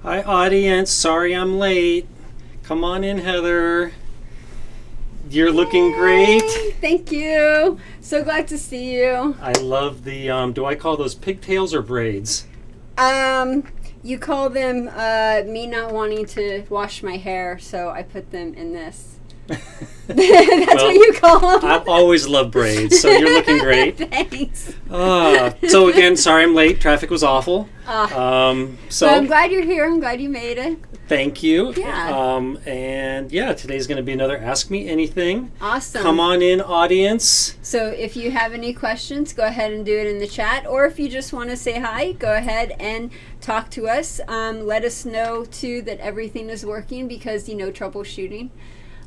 Hi, audience. Sorry I'm late. Come on in, Heather. You're looking great. Thank you. So glad to see you. I love the, do I call those pigtails or braids? You call them me not wanting to wash my hair, so I put them in this. That's well, what you call them. I've always loved braids, so you're looking great. Thanks. So again, sorry I'm late. Traffic was awful. So I'm glad you're here. I'm glad you made it. Thank you. Yeah. And yeah, today's going to be another Ask Me Anything. Awesome. Come on in, audience. So if you have any questions, go ahead and do it in the chat. Or if you just want to say hi, go ahead and talk to us. Let us know, too, that everything is working because, troubleshooting.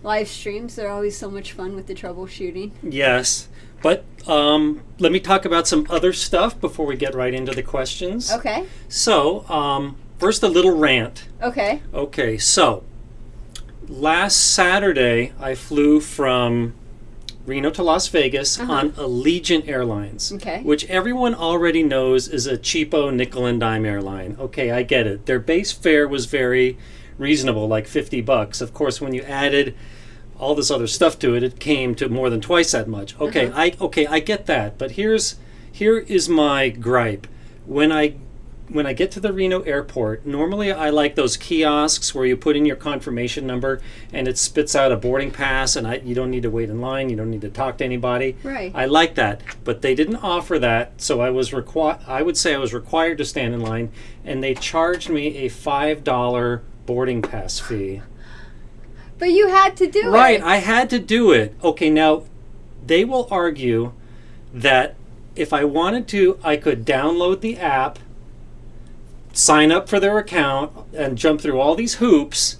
Live streams are always so much fun with the troubleshooting. Yes. But let me talk about some other stuff before we get right into the questions. Okay. So, first a little rant. Okay. Okay, so last Saturday I flew from Reno to Las Vegas on Allegiant Airlines, which everyone already knows is a cheapo nickel and dime airline. Okay, I get it. Their base fare was very reasonable, like $50. Of course, when you added all this other stuff to it, it came to more than twice that much. Okay, I get that. But here is my gripe. When I get to the Reno airport, normally I like those kiosks where you put in your confirmation number and it spits out a boarding pass, and you don't need to wait in line, you don't need to talk to anybody. Right. I like that, but they didn't offer that, so I would say I was required to stand in line, and they charged me a $5 boarding pass fee. But you had to do it. Right, I had to do it. Okay, now they will argue that if I wanted to, I could download the app, sign up for their account, and jump through all these hoops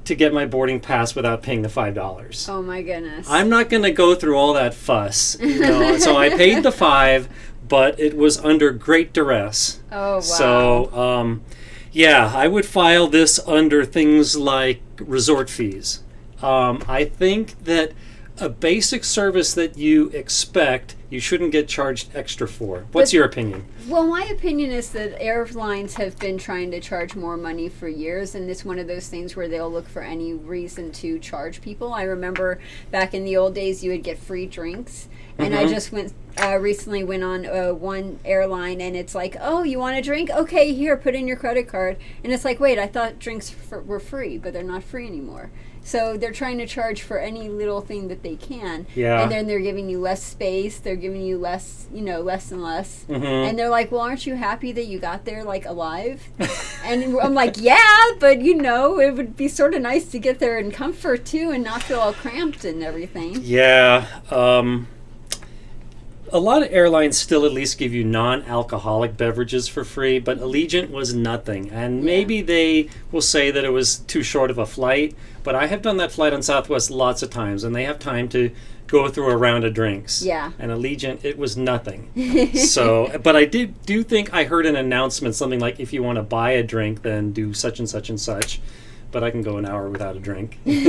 to get my boarding pass without paying the $5. Oh my goodness. I'm not going to go through all that fuss. So I paid the $5, but it was under great duress. Oh, wow. So, yeah, I would file this under things like resort fees. I think that a basic service that you expect, you shouldn't get charged extra for. What's your opinion? Well, my opinion is that airlines have been trying to charge more money for years, and it's one of those things where they'll look for any reason to charge people. I remember back in the old days, you would get free drinks, and I just recently went on one airline, and it's like, oh, you want a drink? Okay, here, put in your credit card. And it's like, wait, I thought drinks were free, but they're not free anymore. So they're trying to charge for any little thing that they can. Yeah. And then they're giving you less space. They're giving you less, less and less. Mm-hmm. And they're like, well, aren't you happy that you got there, alive? And I'm like, yeah, but, it would be sort of nice to get there in comfort, too, and not feel all cramped and everything. Yeah. A lot of airlines still at least give you non-alcoholic beverages for free, but Allegiant was nothing. And maybe they will say that it was too short of a flight, but I have done that flight on Southwest lots of times, and they have time to go through a round of drinks. Yeah. And Allegiant, it was nothing. So, but I do think I heard an announcement, something like, if you want to buy a drink, then do such and such and such. But I can go an hour without a drink. But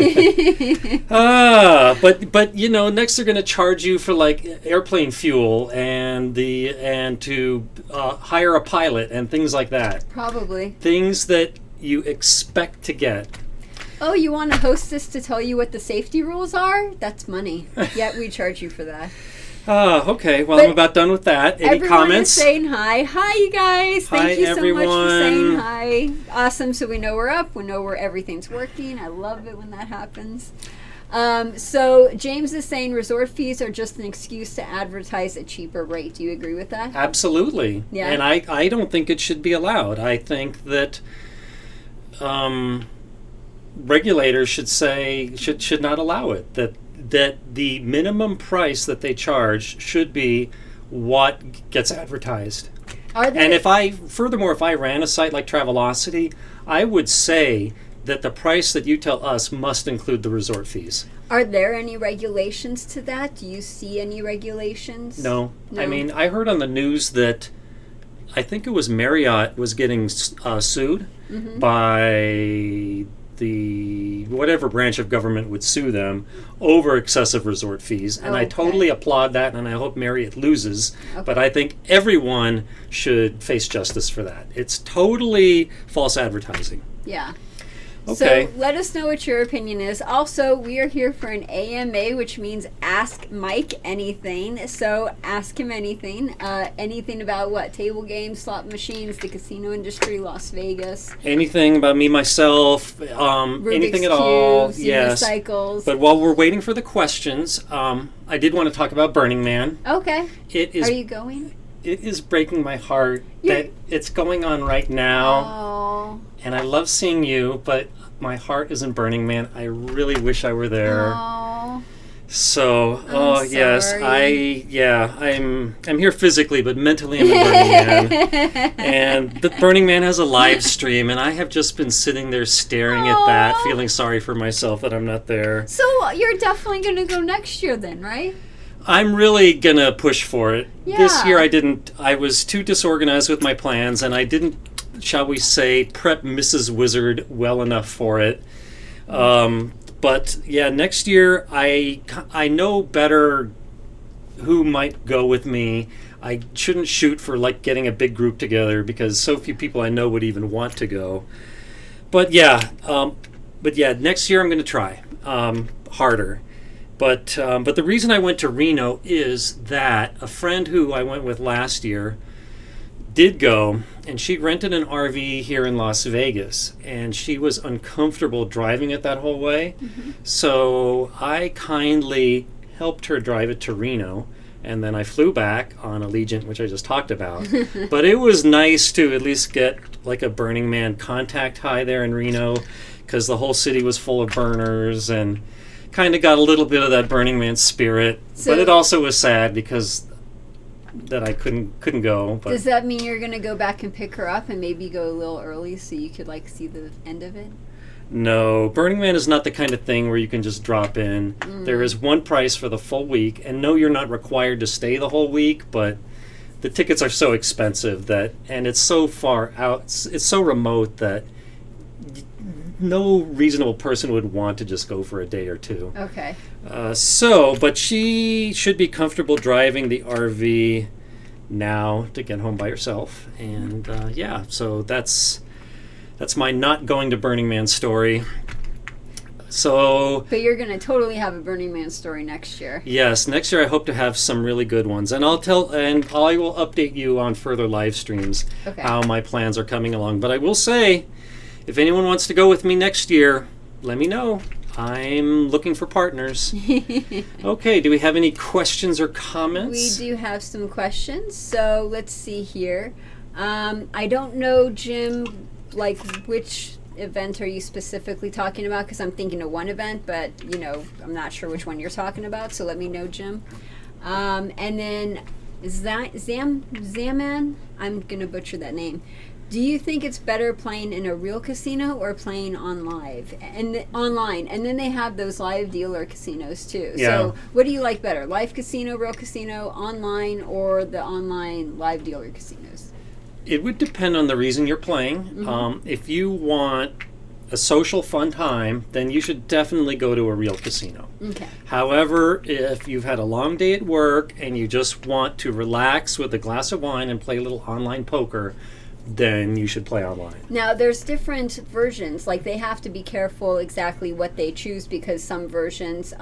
next they're going to charge you for airplane fuel and to hire a pilot and things like that. Probably. Things that you expect to get. Oh, you want a hostess to tell you what the safety rules are? That's money. Yeah, we charge you for that. Okay. Well, I'm about done with that. Any comments? Everyone is saying hi. Hi, you guys. Thank you everyone. So much for saying hi. Awesome. So we know we're up. We know where everything's working. I love it when that happens. So James is saying resort fees are just an excuse to advertise a cheaper rate. Do you agree with that? Absolutely. Yeah. And I don't think it should be allowed. I think that regulators should not allow it. That the minimum price that they charge should be what gets advertised. And if I ran a site like Travelocity, I would say that the price that you tell us must include the resort fees. Are there any regulations to that? Do you see any regulations? No. I mean, I heard on the news that I think it was Marriott was getting sued by the whatever branch of government would sue them over excessive resort fees. And I totally applaud that, and I hope Marriott loses. Okay. But I think everyone should face justice for that. It's totally false advertising. Yeah. Okay. So let us know what your opinion is. Also, we are here for an AMA, which means Ask Mike Anything. So ask him anything. Anything about what? Table games, slot machines, the casino industry, Las Vegas. Anything about me, myself, anything at all. Yes. Unicycles. But while we're waiting for the questions, I did want to talk about Burning Man. Okay. Are you going? It is breaking my heart that it's going on right now. Oh. And I love seeing you, but my heart isn't Burning Man. I really wish I were there. Oh. So, I'm yes, sorry. I'm here physically, but mentally I'm in Burning Man. And the Burning Man has a live stream, and I have just been sitting there staring at that, feeling sorry for myself that I'm not there. So you're definitely going to go next year then, right? I'm really going to push for it. Yeah. This year I was too disorganized with my plans, and I didn't, shall we say, prep Mrs. Wizard well enough for it. But yeah, next year I know better who might go with me. I shouldn't shoot for like getting a big group together because so few people I know would even want to go. But yeah, next year I'm going to try harder. But the reason I went to Reno is that a friend who I went with last year did go, and she rented an RV here in Las Vegas, and she was uncomfortable driving it that whole way. Mm-hmm. So I kindly helped her drive it to Reno, and then I flew back on Allegiant, which I just talked about. But it was nice to at least get like a Burning Man contact high there in Reno, because the whole city was full of burners, and kind of got a little bit of that Burning Man spirit. But it also was sad because that I couldn't go. But does that mean you're going to go back and pick her up and maybe go a little early so you could like see the end of it? No, Burning Man is not the kind of thing where you can just drop in. There is one price for the full week, and no, you're not required to stay the whole week, but the tickets are so expensive and it's so far out, it's so remote that no reasonable person would want to just go for a day or two. Okay. But she should be comfortable driving the RV now to get home by herself. And so that's my not going to Burning Man story. So, but you're going to totally have a Burning Man story next year. Yes, next year I hope to have some really good ones, and I will update you on further live streams how my plans are coming along. But I will say, if anyone wants to go with me next year, let me know. I'm looking for partners. Okay, do we have any questions or comments? We do have some questions. So let's see here. I don't know, Jim, like which event are you specifically talking about? Because I'm thinking of one event, but I'm not sure which one you're talking about. So let me know, Jim. And then Zaman, I'm going to butcher that name. Do you think it's better playing in a real casino or playing online? And then they have those live dealer casinos too. Yeah. So what do you like better? Live casino, real casino, online, or the online live dealer casinos? It would depend on the reason you're playing. Mm-hmm. If you want a social fun time, then you should definitely go to a real casino. Okay. However, if you've had a long day at work and you just want to relax with a glass of wine and play a little online poker, then you should play online. Now, there's different versions. Like, they have to be careful exactly what they choose because some versions,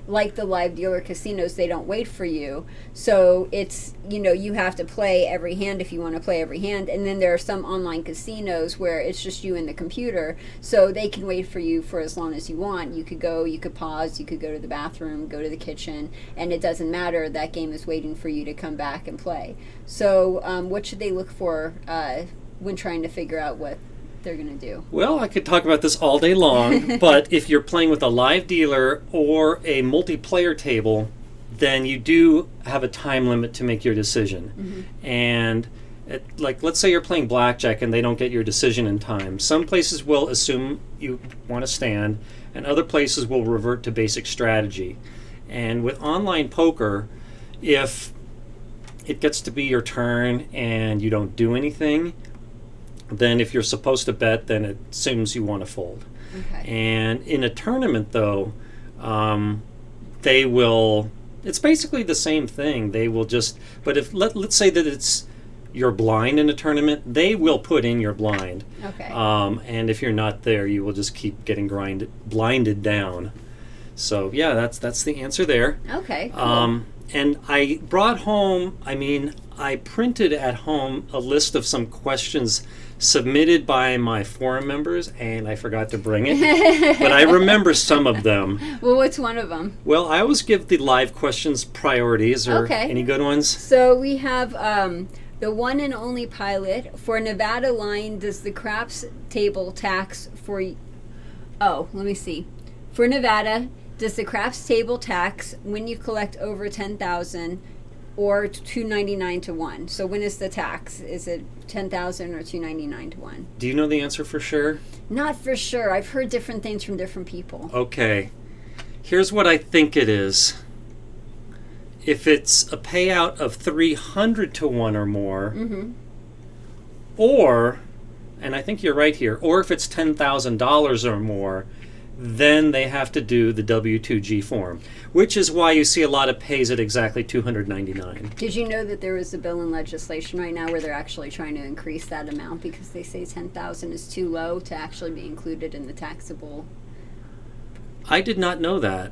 like the live dealer casinos, they don't wait for you. So it's, you have to play every hand if you want to play every hand. And then there are some online casinos where it's just you and the computer. So they can wait for you for as long as you want. You could go, you could pause, you could go to the bathroom, go to the kitchen, and it doesn't matter. That game is waiting for you to come back and play. So what should they look for when trying to figure out what they're going to do? Well, I could talk about this all day long, but if you're playing with a live dealer or a multiplayer table, then you do have a time limit to make your decision. Mm-hmm. And let's say you're playing Blackjack and they don't get your decision in time. Some places will assume you want to stand, and other places will revert to basic strategy. And with online poker, if it gets to be your turn and you don't do anything, then if you're supposed to bet, then it assumes you want to fold. Okay. And in a tournament, though, they will. It's basically the same thing. They will just. But if let's say that you're blind in a tournament, they will put in your blind. Okay. And if you're not there, you will just keep getting blinded down. So yeah, that's the answer there. Okay. Cool. And I brought home. I printed at home a list of some questions submitted by my forum members, and I forgot to bring it. But I remember some of them. Well, what's one of them? Well, I always give the live questions priorities. Or any good ones? So we have the one and only pilot. For Nevada line, does the craps table tax for... Oh, let me see. For Nevada, does the craps table tax when you collect over 10,000 or $2.99 to 1? So when is the tax? Is it 10,000 or $2.99 to 1? Do you know the answer for sure? Not for sure. I've heard different things from different people. Okay. Here's what I think it is. If it's a payout of 300 to 1 or more, or, and I think you're right here, or if it's $10,000 or more, then they have to do the W-2G form, which is why you see a lot of pays at exactly $299. Did you know that there is a bill in legislation right now where they're actually trying to increase that amount because they say 10,000 is too low to actually be included in the taxable? I did not know that.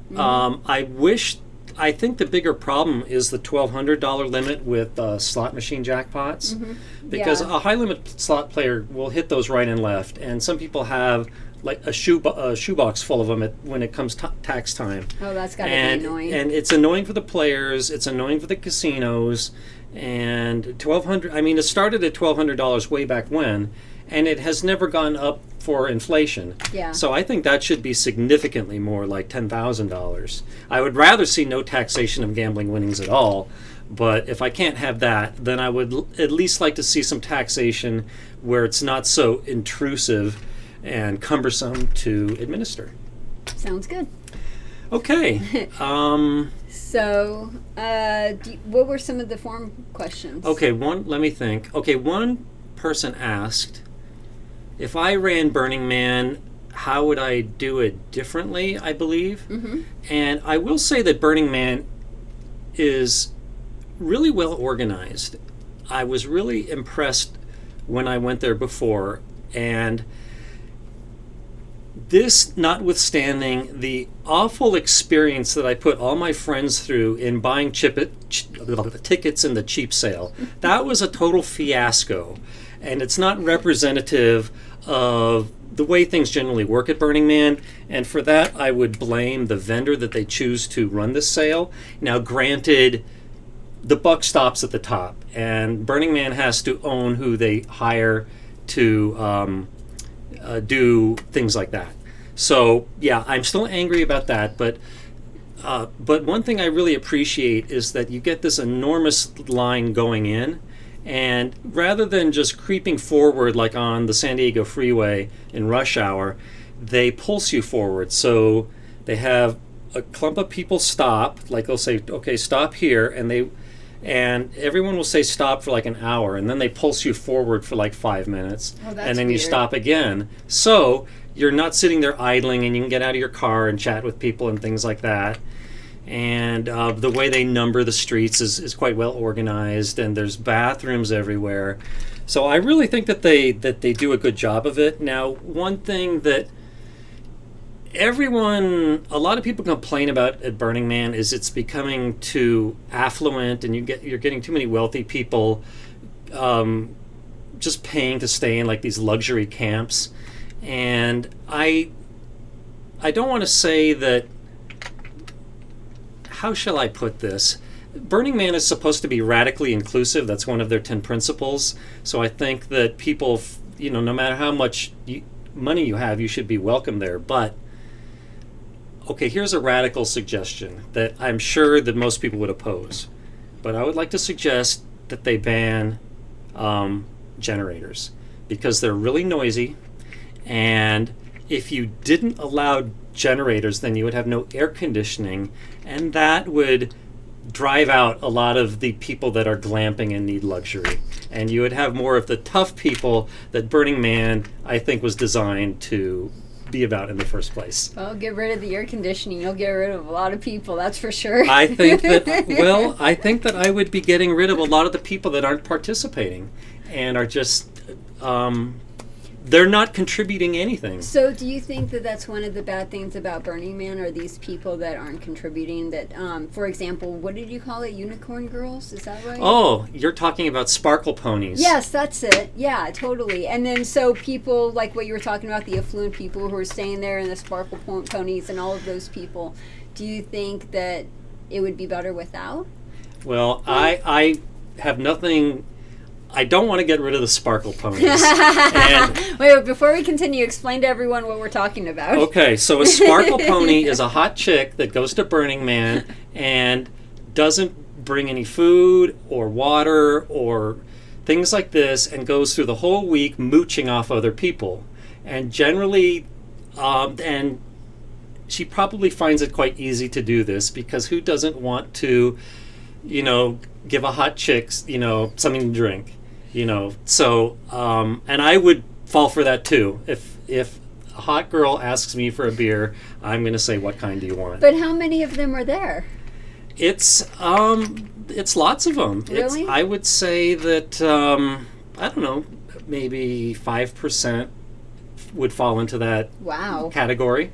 I think the bigger problem is the $1,200 limit with slot machine jackpots, because a high limit slot player will hit those right and left, and some people have like a shoebox full of them when it comes tax time. Oh, that's got to be annoying. And it's annoying for the players. It's annoying for the casinos. And $1,200. I mean, it started at $1,200 way back when, and it has never gone up for inflation. Yeah. So I think that should be significantly more, like $10,000. I would rather see no taxation of gambling winnings at all. But if I can't have that, then I would at least like to see some taxation where it's not so intrusive and cumbersome to administer. Sounds good. Okay. So, what were some of the form questions? Okay, let me think. Okay, one person asked, if I ran Burning Man, how would I do it differently, I believe? And I will say that Burning Man is really well organized. I was really impressed when I went there before, and this notwithstanding the awful experience that I put all my friends through in buying tickets in the cheap sale, that was a total fiasco. And it's not representative of the way things generally work at Burning Man. And for that, I would blame the vendor that they choose to run this sale. Now, granted, the buck stops at the top, and Burning Man has to own who they hire to do things like that. So yeah, I'm still angry about that, but one thing I really appreciate is that you get this enormous line going in, and rather than just creeping forward like on the San Diego freeway in rush hour, they pulse you forward. So they have a clump of people stop, like they'll say, okay, stop here, and everyone will say stop for like an hour, and then they pulse you forward for like 5 minutes, and then you stop again. So you're not sitting there idling, and you can get out of your car and chat with people and things like that. And the way they number the streets is quite well organized, and there's bathrooms everywhere. So I really think that they do a good job of it. Now, one thing that a lot of people complain about at Burning Man is it's becoming too affluent, and you're getting too many wealthy people just paying to stay in like these luxury camps. And I don't want to say that. How shall I put this? Burning Man is supposed to be radically inclusive. That's one of their 10 principles. So I think that people, no matter how much money you have, you should be welcome there. But okay, here's a radical suggestion that I'm sure that most people would oppose. But I would like to suggest that they ban generators, because they're really noisy. And if you didn't allow generators, then you would have no air conditioning, and that would drive out a lot of the people that are glamping and need luxury. And you would have more of the tough people that Burning Man, I think, was designed to be about in the first place. Well, get rid of the air conditioning. You'll get rid of a lot of people, that's for sure. I think that I would be getting rid of a lot of the people that aren't participating and are just, they're not contributing anything. So do you think that that's one of the bad things about Burning Man, are these people that aren't contributing, that, for example, what did you call it? Unicorn girls? Is that right? Oh, you're talking about sparkle ponies. Yes, that's it. Yeah, totally. And then so people, like what you were talking about, the affluent people who are staying there and the sparkle ponies and all of those people, do you think that it would be better without? Well, I have nothing... I don't want to get rid of the sparkle ponies. Wait, before we continue, explain to everyone what we're talking about. Okay, so a sparkle pony is a hot chick that goes to Burning Man and doesn't bring any food or water or things like this, and goes through the whole week mooching off other people. And generally, and she probably finds it quite easy to do this, because who doesn't want to, give a hot chick, something to drink? So, and I would fall for that too. If a hot girl asks me for a beer, I'm going to say, what kind do you want? But how many of them are there? It's lots of them. Really? I would say that, I don't know, maybe 5% would fall into that category.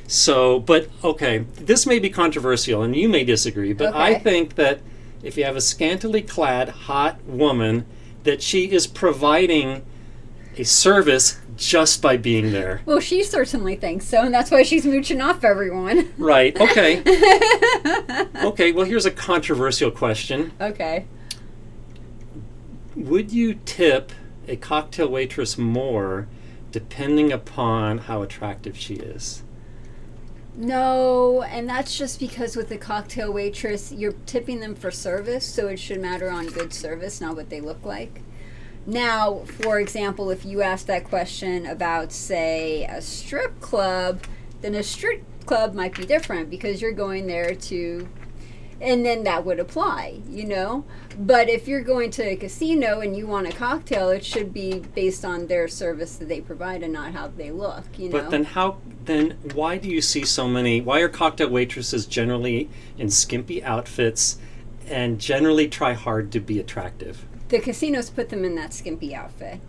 So, but okay, this may be controversial and you may disagree, but I think that if you have a scantily clad hot woman, that she is providing a service just by being there. Well, she certainly thinks so, and that's why she's mooching off everyone. Right, okay. Okay, well, here's a controversial question. Okay. Would you tip a cocktail waitress more depending upon how attractive she is? No, and that's just because with the cocktail waitress, you're tipping them for service, so it should matter on good service, not what they look like. Now, for example, if you ask that question about, say, a strip club, then a strip club might be different because you're going there to... And then that would apply, But if you're going to a casino and you want a cocktail, it should be based on their service that they provide and not how they look, But then why do you see so many, why are cocktail waitresses generally in skimpy outfits and generally try hard to be attractive? The casinos put them in that skimpy outfit.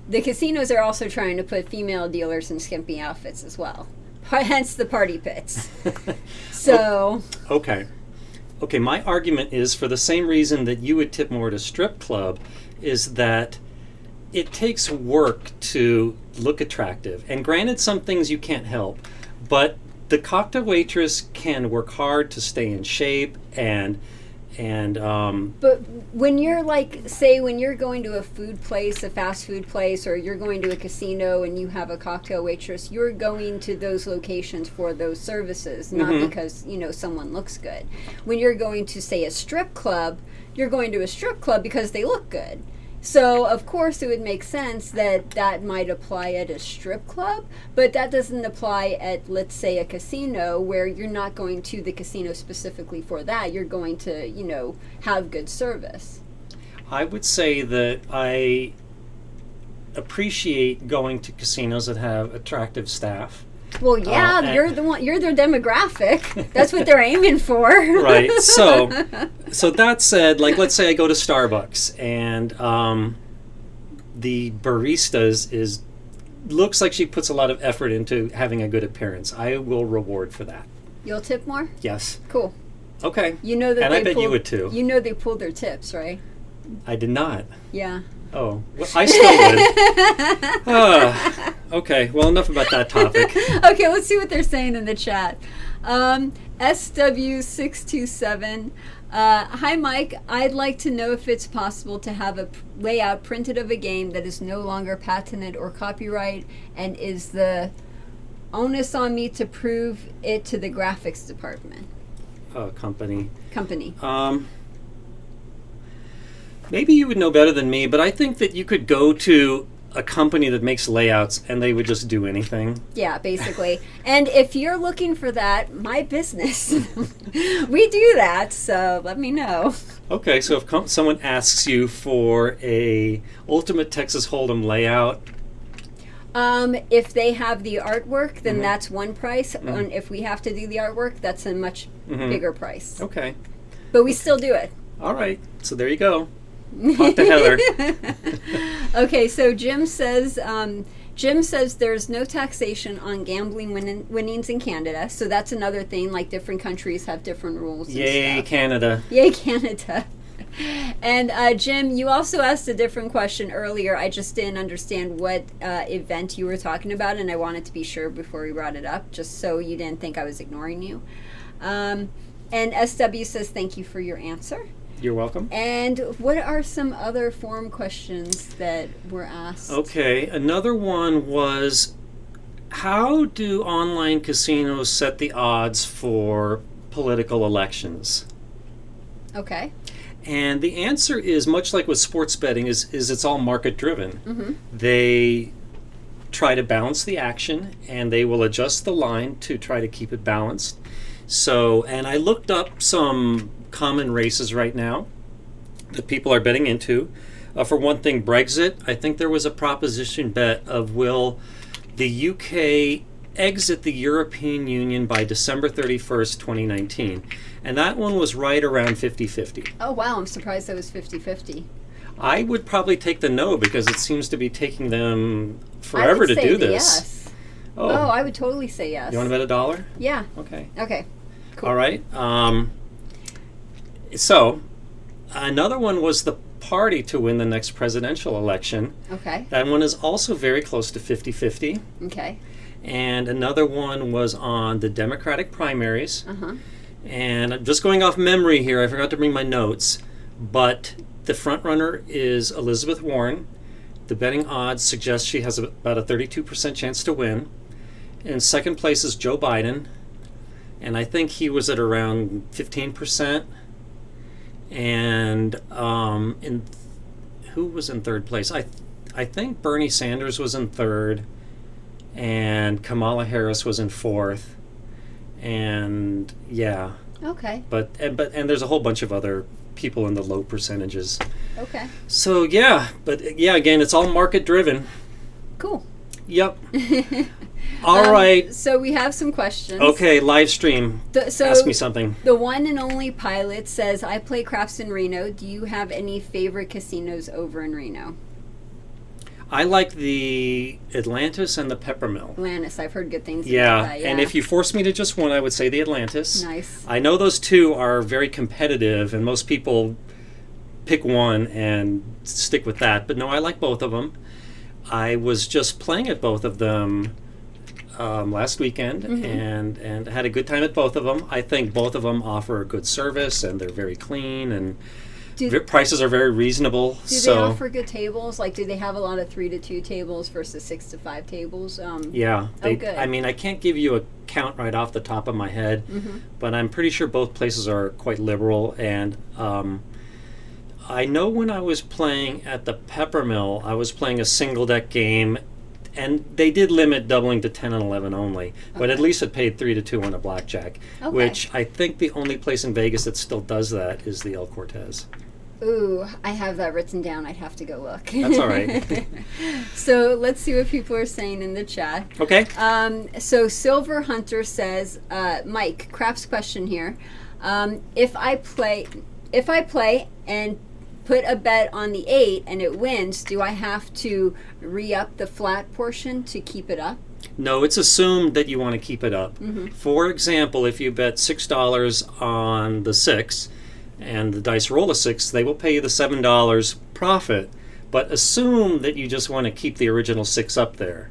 The casinos are also trying to put female dealers in skimpy outfits as well. Hence the party pits. So... Okay, my argument is, for the same reason that you would tip more at a strip club, is that it takes work to look attractive. And granted, some things you can't help, but the cocktail waitress can work hard to stay in shape and But when you're say when you're going to a food place, a fast food place, or you're going to a casino and you have a cocktail waitress, you're going to those locations for those services, not because, someone looks good. When you're going to, say, a strip club, you're going to a strip club because they look good. So, of course, it would make sense that might apply at a strip club, but that doesn't apply at, let's say, a casino, where you're not going to the casino specifically for that. You're going to, have good service. I would say that I appreciate going to casinos that have attractive staff. Well, yeah, you're their demographic. That's what they're aiming for. Right. So that said, let's say I go to Starbucks and the barista looks like she puts a lot of effort into having a good appearance. I will reward for that. You'll tip more? Yes. Cool. Okay. That and I bet you would too. They pulled their tips, right? I did not. Yeah. Oh, well, I still would. Okay, well, enough about that topic. Okay, let's see what they're saying in the chat. SW627. Hi, Mike. I'd like to know if it's possible to have a layout printed of a game that is no longer patented or copyright, and is the onus on me to prove it to the graphics department? Company. Maybe you would know better than me, but I think that you could go to a company that makes layouts and they would just do anything. Yeah, basically. And if you're looking for that, my business, we do that, so let me know. Okay, so if someone asks you for a Ultimate Texas Hold'em layout, If they have the artwork, then that's one price. And if we have to do the artwork, that's a much bigger price. Okay. But we still do it. All right. So there you go. Talk to Heather. Okay, so Jim says there's no taxation on gambling winnings in Canada. So that's another thing. Like different countries have different rules. Yay, Canada. Yay, Canada. And Jim, you also asked a different question earlier. I just didn't understand what event you were talking about, and I wanted to be sure before we brought it up, just so you didn't think I was ignoring you. And SW says thank you for your answer. You're welcome. And what are some other forum questions that were asked? Okay, another one was, how do online casinos set the odds for political elections? Okay. And the answer is, much like with sports betting, is it's all market driven. Mm-hmm. They try to balance the action, and they will adjust the line to try to keep it balanced. So, and I looked up some common races right now that people are betting into. For one thing, Brexit. I think there was a proposition bet of, will the UK exit the European Union by December 31st, 2019? And that one was right around 50-50. Oh, wow. I'm surprised that was 50-50. I would probably take the no, because it seems to be taking them forever to do this. Yes. Oh, I would totally say yes. You want to bet $1? Yeah. Okay. Okay. Cool. All right. So, another one was the party to win the next presidential election. Okay. That one is also very close to 50-50. Okay. And another one was on the Democratic primaries. Uh-huh. And I'm just going off memory here. I forgot to bring my notes. But the front runner is Elizabeth Warren. The betting odds suggest she has about a 32% chance to win. In second place is Joe Biden. And I think he was at around 15%. And who was in third place? I think Bernie Sanders was in third, and Kamala Harris was in fourth. And yeah. Okay. But there's a whole bunch of other people in the low percentages. Okay. So yeah, but yeah, again, it's all market driven. Cool. Yep. All right. So we have some questions. Okay, live stream. Ask me something. The one and only Pilot says, I play craps in Reno. Do you have any favorite casinos over in Reno? I like the Atlantis and the Peppermill. Atlantis, I've heard good things about that. Yeah, and if you force me to just one, I would say the Atlantis. Nice. I know those two are very competitive, and most people pick one and stick with that. But no, I like both of them. I was just playing at both of them last weekend, and had a good time at both of them. I think both of them offer a good service, and they're very clean, and prices are very reasonable. Do they offer good tables? Like, do they have a lot of 3-2 tables versus 6-5 tables? Yeah. Good. I mean, I can't give you a count right off the top of my head, but I'm pretty sure both places are quite liberal. And I know when I was playing at the Peppermill, I was playing a single deck game, and they did limit doubling to 10 and 11 only, but at least it paid 3-2 on a blackjack, which I think the only place in Vegas that still does that is the El Cortez. Ooh, I have that written down. I'd have to go look. That's all right. So let's see what people are saying in the chat. Okay. So Silver Hunter says, Mike, craps question here. If I play and put a bet on the 8 and it wins, do I have to re-up the flat portion to keep it up? No, it's assumed that you want to keep it up. For example, if you bet $6 on the 6 and the dice roll a 6, they will pay you the $7 profit, but assume that you just want to keep the original 6 up there.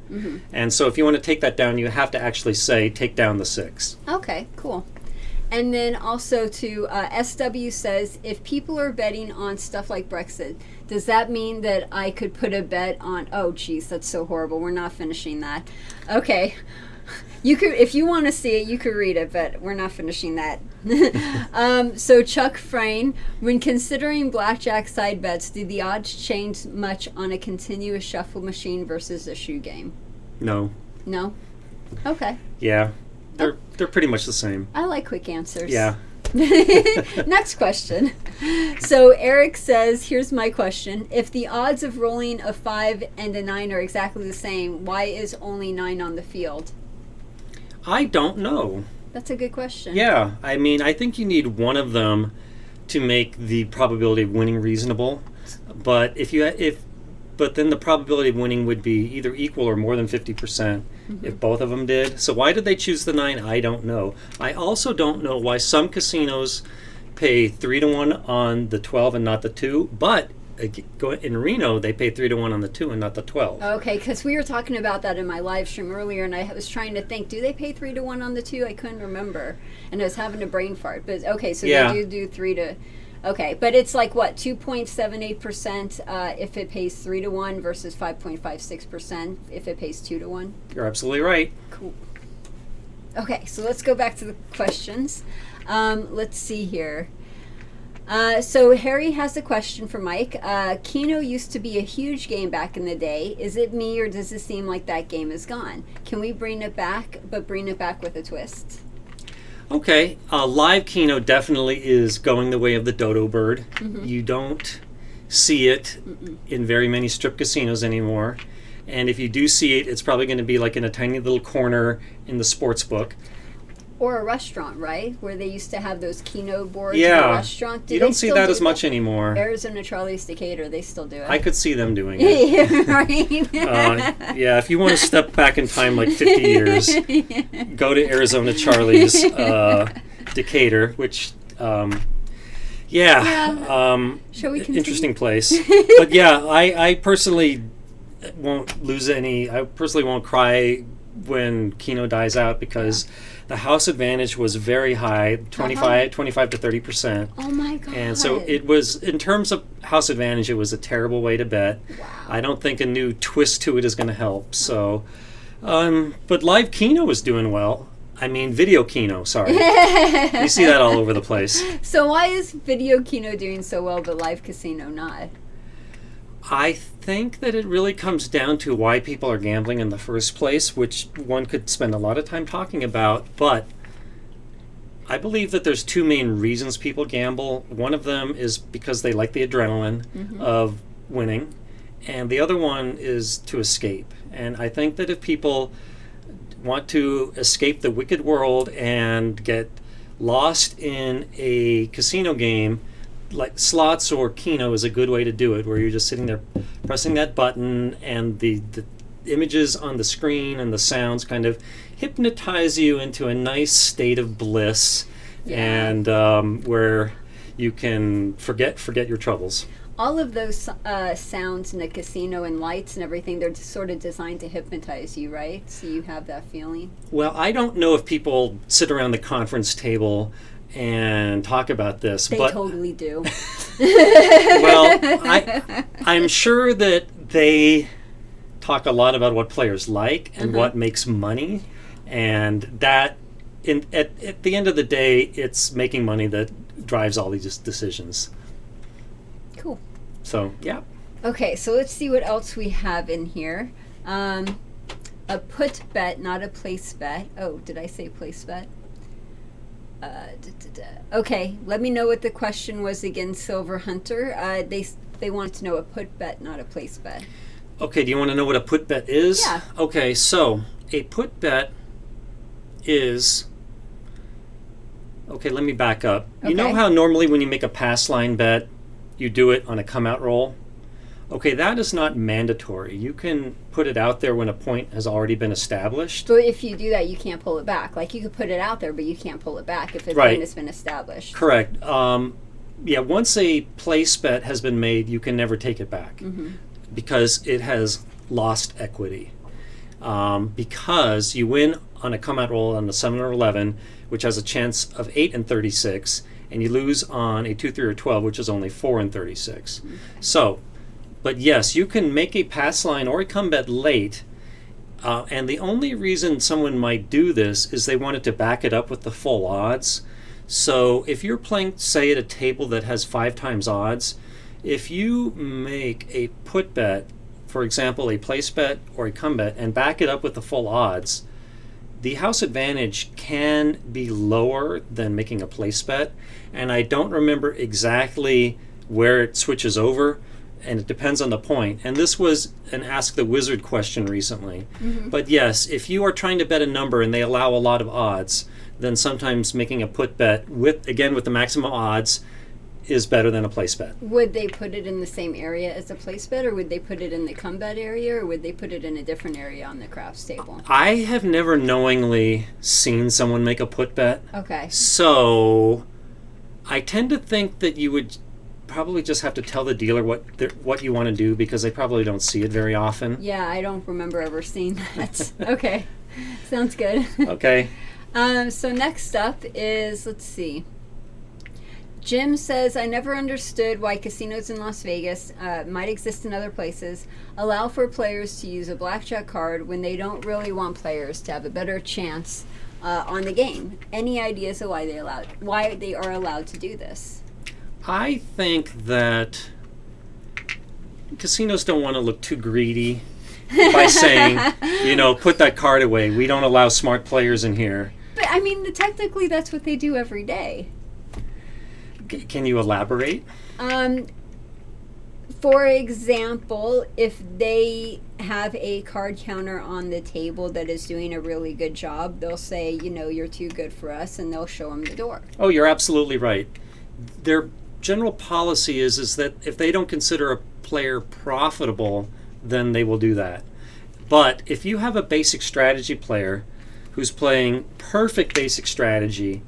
And so if you want to take that down, you have to actually say, take down the 6. Okay, cool. And then also to SW says, if people are betting on stuff like Brexit, does that mean that I could put a bet on, oh geez, that's so horrible, we're not finishing that. Okay. You could, if you want to see it, you could read it, but we're not finishing that. So Chuck Frayne, when considering blackjack side bets, do the odds change much on a continuous shuffle machine versus a shoe game? No. No? Okay. Yeah. They're pretty much the same. I like quick answers. Yeah. Next question. So Eric says, here's my question. If the odds of rolling a 5 and a 9 are exactly the same, why is only 9 on the field? I don't know. That's a good question. Yeah, I mean, I think you need one of them to make the probability of winning reasonable. But but then the probability of winning would be either equal or more than 50% if both of them did. So why did they choose the 9? I don't know. I also don't know why some casinos pay 3-1 on the 12 and not the 2, but in Reno they pay 3-1 on the 2 and not the 12. Okay, because we were talking about that in my live stream earlier, and I was trying to think, do they pay 3-1 on the 2? I couldn't remember, and I was having a brain fart. But okay, so they do 3 to. Okay, but it's like what, 2.78% if it pays 3-1 versus 5.56% if it pays 2-1. You're absolutely right. Cool. Okay, so let's go back to the questions. Let's see here. So Harry has a question for Mike. Keno used to be a huge game back in the day. Is it me, or does it seem like that game is gone? Can we bring it back, but bring it back with a twist? Okay, live Keno definitely is going the way of the dodo bird. You don't see it in very many strip casinos anymore. And if you do see it, it's probably going to be like in a tiny little corner in the sports book. Or a restaurant, right? Where they used to have those Keno boards in a restaurant. You don't see that as much anymore. Arizona Charlie's Decatur, they still do it. I could see them doing it. Right? Yeah, if you want to step back in time like 50 years, go to Arizona Charlie's Decatur, which, interesting place. But yeah, I personally won't lose any. I personally won't cry when Keno dies out because the house advantage was very high, 25 to 30%. Oh my God. And so it was, in terms of house advantage, it was a terrible way to bet. Wow. I don't think a new twist to it is going to help. So, but live Keno was doing well. I mean, video Keno, sorry. You see that all over the place. So why is video Keno doing so well, but live casino not? I think that it really comes down to why people are gambling in the first place, which one could spend a lot of time talking about. But I believe that there's two main reasons people gamble. One of them is because they like the adrenaline of winning, and the other one is to escape. And I think that if people want to escape the wicked world and get lost in a casino game, like slots or Keno is a good way to do it, where you're just sitting there pressing that button and the images on the screen and the sounds kind of hypnotize you into a nice state of bliss, and where you can forget your troubles. All of those sounds in the casino and lights and everything, they're sort of designed to hypnotize you, right? So you have that feeling. Well, I don't know if people sit around the conference table and talk about this. They but totally do. Well, I'm sure that they talk a lot about what players like and what makes money, and that at the end of the day, it's making money that drives all these decisions. Cool. So, yeah. Okay, so let's see what else we have in here. A put bet, not a place bet. Oh, did I say place bet? Okay, let me know what the question was again, Silver Hunter. They wanted to know a put bet, not a place bet. Okay, do you want to know what a put bet is? Yeah. Okay, so a put bet is... Okay, let me back up. Okay. You know how normally when you make a pass line bet, you do it on a come-out roll? Okay, that is not mandatory. You can put it out there when a point has already been established. But if you do that, you can't pull it back. Like, you could put it out there, but you can't pull it back if a point has been established. Correct. Yeah, once a place bet has been made, you can never take it back because it has lost equity. Because you win on a come-out roll on the 7 or 11, which has a chance of 8 and 36, and you lose on a 2, 3, or 12, which is only 4 and 36. So... But yes, you can make a pass line or a come bet late, and the only reason someone might do this is they wanted to back it up with the full odds. So if you're playing, say, at a table that has 5 times odds, if you make a put bet, for example, a place bet or a come bet, and back it up with the full odds, the house advantage can be lower than making a place bet, and I don't remember exactly where it switches over, and it depends on the point. And this was an Ask the Wizard question recently. But yes, if you are trying to bet a number and they allow a lot of odds, then sometimes making a put bet with the maximum odds is better than a place bet. Would they put it in the same area as a place bet, or would they put it in the come bet area, or would they put it in a different area on the craps table? I have never knowingly seen someone make a put bet. Okay. So I tend to think that you would probably just have to tell the dealer what you want to do, because they probably don't see it very often. Yeah, I don't remember ever seeing that. Okay. Sounds good. Okay. So next up is, let's see. Jim says, I never understood why casinos in Las Vegas, might exist in other places, allow for players to use a blackjack card when they don't really want players to have a better chance on the game. Any ideas of why they are allowed to do this? I think that casinos don't want to look too greedy by saying, put that card away. We don't allow smart players in here. But, I mean, technically that's what they do every day. Can you elaborate? For example, if they have a card counter on the table that is doing a really good job, they'll say, you're too good for us, and they'll show them the door. Oh, you're absolutely right. Their general policy is that if they don't consider a player profitable, then they will do that. But if you have a basic strategy player who's playing perfect basic strategy,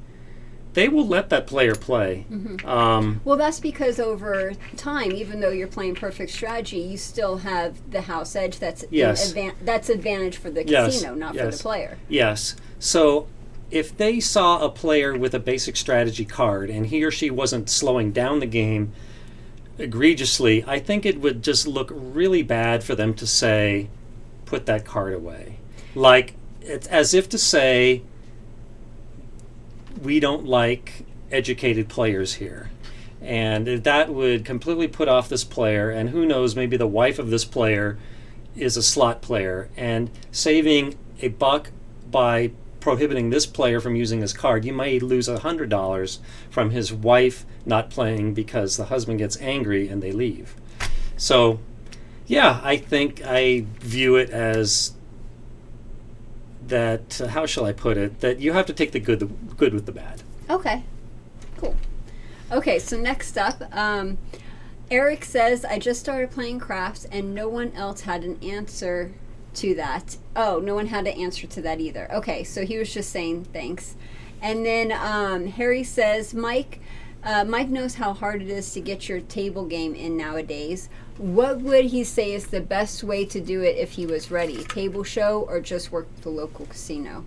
they will let that player play. Well, that's because over time, even though you're playing perfect strategy, you still have the house edge. That's advantage for the casino, not for the player. Yes. So if they saw a player with a basic strategy card and he or she wasn't slowing down the game egregiously, I think it would just look really bad for them to say, put that card away. Like, it's as if to say, we don't like educated players here. And that would completely put off this player, and who knows, maybe the wife of this player is a slot player, and saving $1 by prohibiting this player from using his card, you might lose $100 from his wife not playing because the husband gets angry and they leave. So, yeah, I think I view it as that, how shall I put it, that you have to take the good with the bad. Okay, cool. Okay, so next up, Eric says, I just started playing craps and no one else had an answer to that. Oh, no one had an answer to that either. Okay, so he was just saying thanks. And then Harry says, Mike knows how hard it is to get your table game in nowadays. What would he say is the best way to do it if he was ready? Table show or just work the local casino?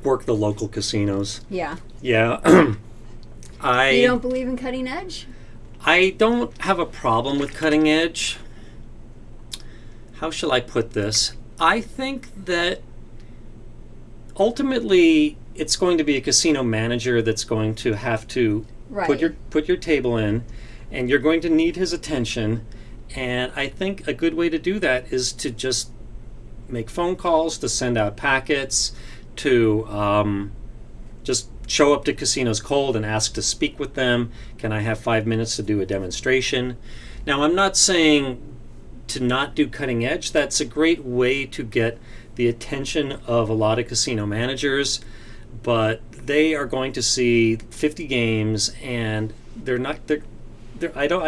Work the local casinos. Yeah. Yeah. You don't believe in cutting edge? I don't have a problem with cutting edge. How shall I put this? I think that ultimately it's going to be a casino manager that's going to have to put your table in, and you're going to need his attention. And I think a good way to do that is to just make phone calls, to send out packets, to just show up to casinos cold and ask to speak with them. Can I have 5 minutes to do a demonstration? Now, I'm not saying to not do cutting edge. That's a great way to get the attention of a lot of casino managers, but they are going to see 50 games and I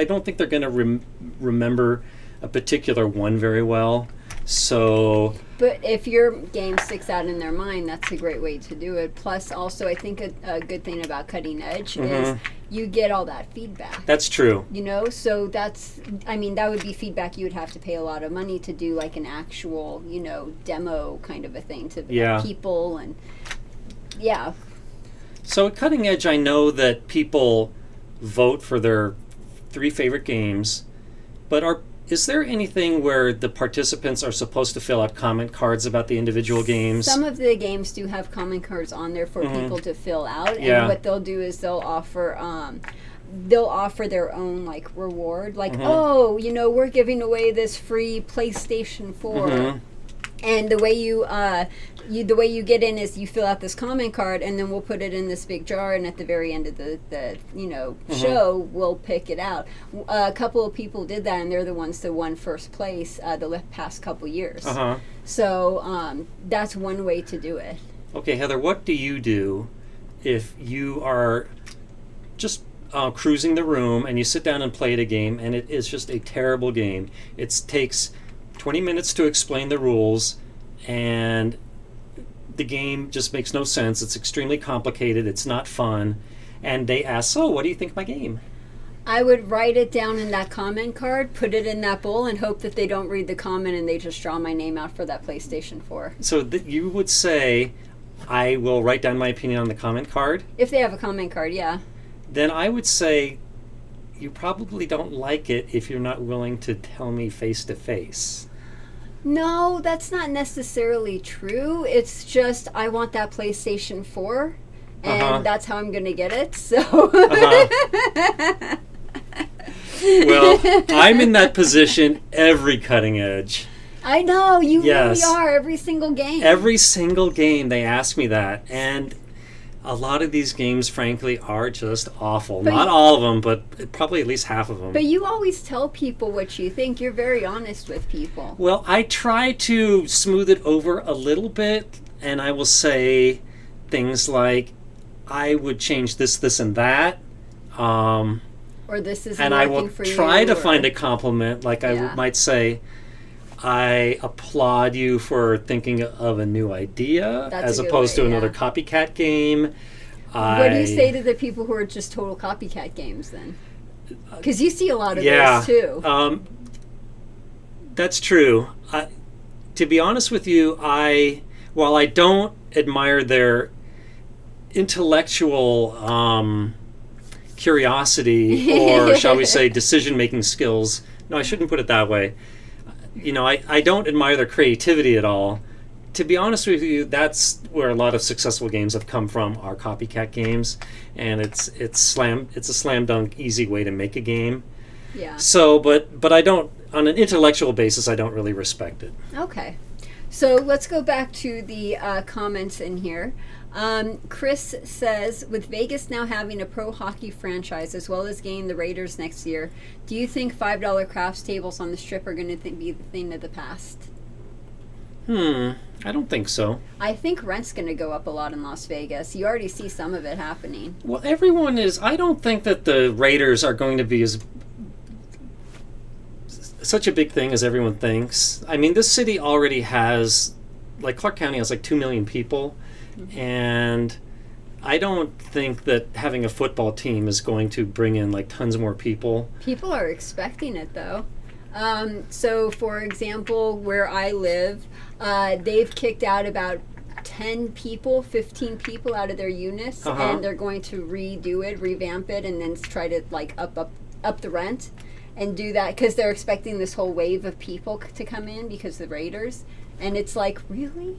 don't think they're going to remember a particular one very well. So, but if your game sticks out in their mind, that's a great way to do it. Plus, also, I think a good thing about cutting edge is you get all that feedback. That's true. So that would be feedback you would have to pay a lot of money to do, like an actual, demo kind of a thing to people and So at Cutting Edge, I know that people vote for their 3 favorite games, but is there anything where the participants are supposed to fill out comment cards about the individual games? Some of the games do have comment cards on there for people to fill out, and what they'll do is they'll offer their own reward, we're giving away this free PlayStation 4. And the way you get in is you fill out this comment card, and then we'll put it in this big jar, and at the very end of the show, we'll pick it out. A couple of people did that, and they're the ones that won first place the past couple years. So that's one way to do it. Okay, Heather, what do you do if you are just cruising the room and you sit down and play a game and it is just a terrible game? It takes 20 minutes to explain the rules and the game just makes no sense. It's extremely complicated. It's not fun. And they ask, so what do you think of my game? I would write it down in that comment card, put it in that bowl, and hope that they don't read the comment and they just draw my name out for that PlayStation 4. So you would say, I will write down my opinion on the comment card? If they have a comment card, yeah. Then I would say you probably don't like it if you're not willing to tell me face to face. No, that's not necessarily true. It's just I want that PlayStation 4, and that's how I'm going to get it. So. Well, I'm in that position every cutting edge. I know, you really are, every single game. Every single game they ask me that, and a lot of these games, frankly, are just awful. Not all of them, but probably at least half of them. But you always tell people what you think. You're very honest with people. Well, I try to smooth it over a little bit, and I will say things like, I would change this, this, and that. Or this isn't and working I will for you. try to find a compliment. Like I might say, I applaud you for thinking of a new idea as opposed to another copycat game. What do you say to the people who are just total copycat games then? Because you see a lot of those too. That's true. To be honest with you, while I don't admire their intellectual curiosity or shall we say decision-making skills, no, I shouldn't put it that way. I don't admire their creativity at all. To be honest with you, that's where a lot of successful games have come from, are copycat games, and it's a slam dunk easy way to make a game. Yeah. So, but I don't, on an intellectual basis, I don't really respect it. Okay. So let's go back to the comments in here. Chris says, with Vegas now having a pro hockey franchise as well as getting the Raiders next year, do you think $5 craps tables on the strip are going to be the thing of the past? I don't think so. I think rent's going to go up a lot in Las Vegas. You already see some of it happening. Well, everyone is. I don't think that the Raiders are going to be such a big thing as everyone thinks. I mean, this city already has, like Clark County has like 2 million people. And I don't think that having a football team is going to bring in like tons more people. People are expecting it though. So for example, where I live, they've kicked out about 10 people, 15 people out of their units, and they're going to redo it, revamp it, and then try to like up the rent and do that because they're expecting this whole wave of people to come in because of the Raiders. And it's like, really?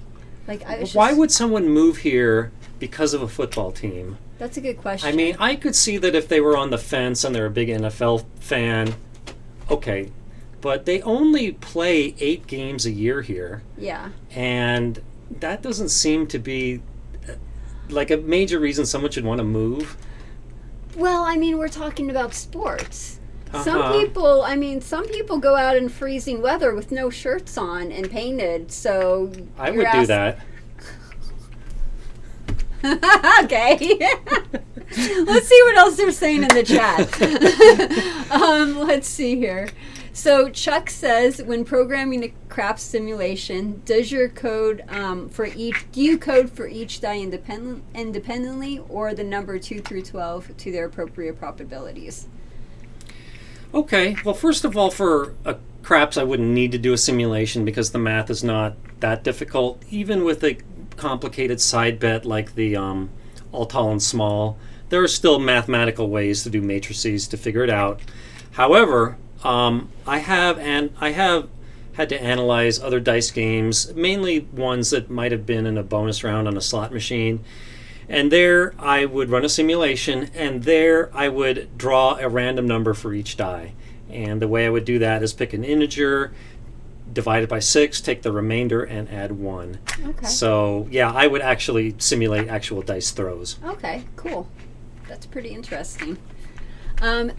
Why would someone move here because of a football team? That's a good question. I mean, I could see that if they were on the fence and they're a big NFL fan, okay. But they only play 8 games a year here. Yeah. And that doesn't seem to be like a major reason someone should want to move. Well, I mean, we're talking about sports. Some people go out in freezing weather with no shirts on and painted, so... I would do that. Okay. Let's see what else they're saying in the chat. Let's see here. So Chuck says, when programming a craps simulation, does your code do you code for each die independently or the number 2 through 12 to their appropriate probabilities? Okay, well, first of all, for craps, I wouldn't need to do a simulation because the math is not that difficult. Even with a complicated side bet like the all tall and small, there are still mathematical ways to do matrices to figure it out. However, I have had to analyze other dice games, mainly ones that might have been in a bonus round on a slot machine. And there I would run a simulation, and there I would draw a random number for each die. And the way I would do that is pick an integer, divide it by 6, take the remainder, and add 1. Okay. So, yeah, I would actually simulate actual dice throws. Okay, cool. That's pretty interesting.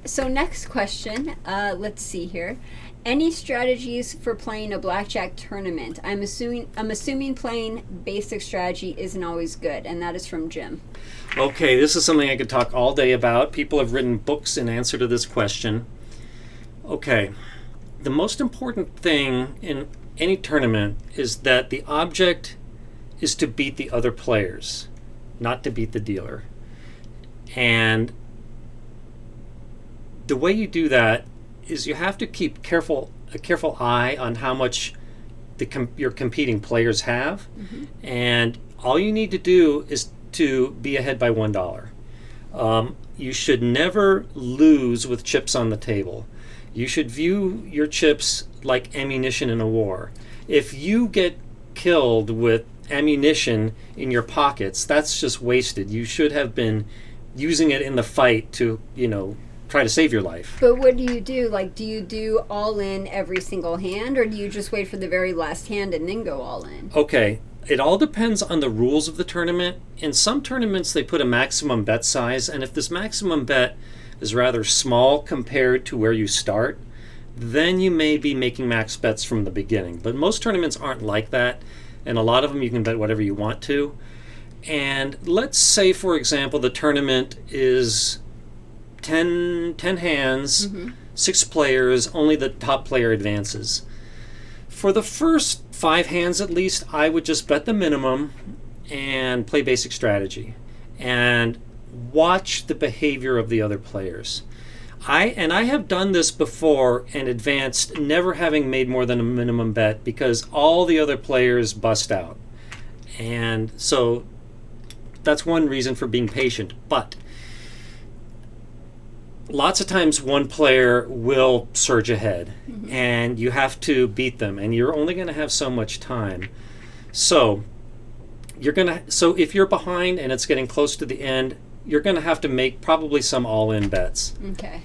So next question, let's see here. Any strategies for playing a blackjack tournament? I'm assuming playing basic strategy isn't always good, and that is from Jim. Okay, this is something I could talk all day about. People have written books in answer to this question. Okay, the most important thing in any tournament is that the object is to beat the other players, not to beat the dealer. And the way you do that is you have to keep a careful eye on how much your competing players have. Mm-hmm. And all you need to do is to be ahead by $1. You should never lose with chips on the table. You should view your chips like ammunition in a war. If you get killed with ammunition in your pockets, that's just wasted. You should have been using it in the fight to, try to save your life. But what do you do? Like, do you do all in every single hand, or do you just wait for the very last hand and then go all in? Okay, it all depends on the rules of the tournament. In some tournaments, they put a maximum bet size, and if this maximum bet is rather small compared to where you start, then you may be making max bets from the beginning. But most tournaments aren't like that, and a lot of them you can bet whatever you want to. And let's say, for example, the tournament is 10 hands, mm-hmm. 6 players, only the top player advances. For the first 5 hands at least, I would just bet the minimum and play basic strategy and watch the behavior of the other players. I have done this before and advanced, never having made more than a minimum bet because all the other players bust out. And so that's one reason for being patient. But lots of times one player will surge ahead, mm-hmm. and you have to beat them, and you're only going to have so much time. So if you're behind and it's getting close to the end, you're going to have to make probably some all-in bets. Okay.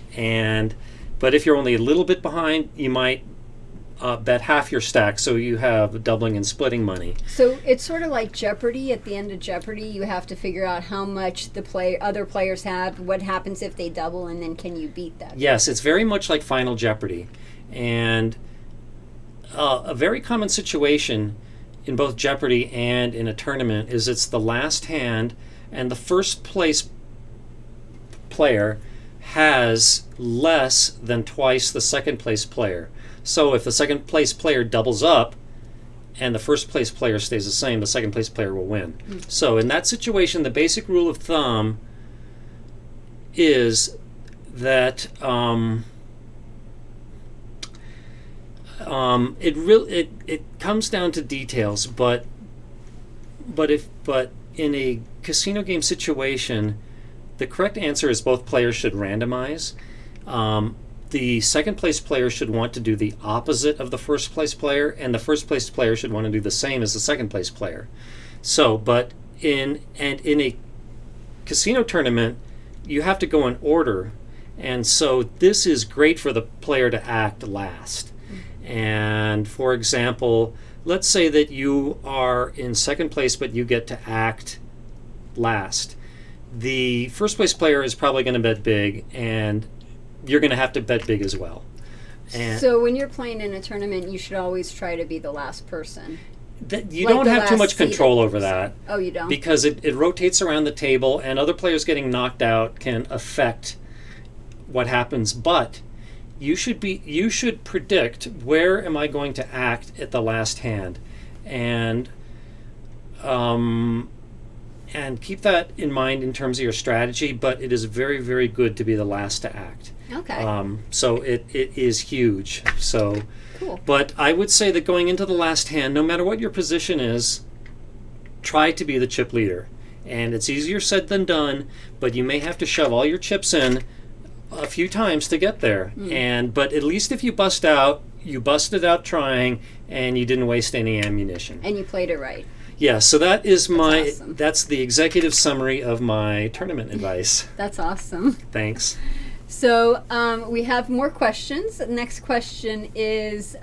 But if you're only a little bit behind, you might bet half your stack, so you have doubling and splitting money. So it's sort of like Jeopardy. At the end of Jeopardy, you have to figure out how much other players have, what happens if they double, and then can you beat them? Yes, it's very much like Final Jeopardy. And a very common situation in both Jeopardy and in a tournament is it's the last hand, and the first place player has less than twice the second place player. So if the second place player doubles up and the first place player stays the same, the second place player will win. Mm-hmm. So in that situation, the basic rule of thumb is that it comes down to details, but in a casino game situation, the correct answer is both players should randomize. The second place player should want to do the opposite of the first place player, and the first place player should want to do the same as the second place player. So, but in a casino tournament, you have to go in order, and so this is great for the player to act last. And for example, let's say that you are in second place, but you get to act last. The first place player is probably going to bet big, and you're going to have to bet big as well. And so when you're playing in a tournament, you should always try to be the last person. You don't have too much control over that. Oh, you don't? Because it rotates around the table, and other players getting knocked out can affect what happens. But you should predict, where am I going to act at the last hand, and keep that in mind in terms of your strategy. But it is very, very good to be the last to act. Okay. So it is huge. So, cool. But I would say that going into the last hand, no matter what your position is, try to be the chip leader. And it's easier said than done, but you may have to shove all your chips in a few times to get there. But at least if you bust out, you busted out trying, and you didn't waste any ammunition. And you played it right. Yeah, so that's awesome. That's the executive summary of my tournament advice. That's awesome. Thanks. So we have more questions. The next question is,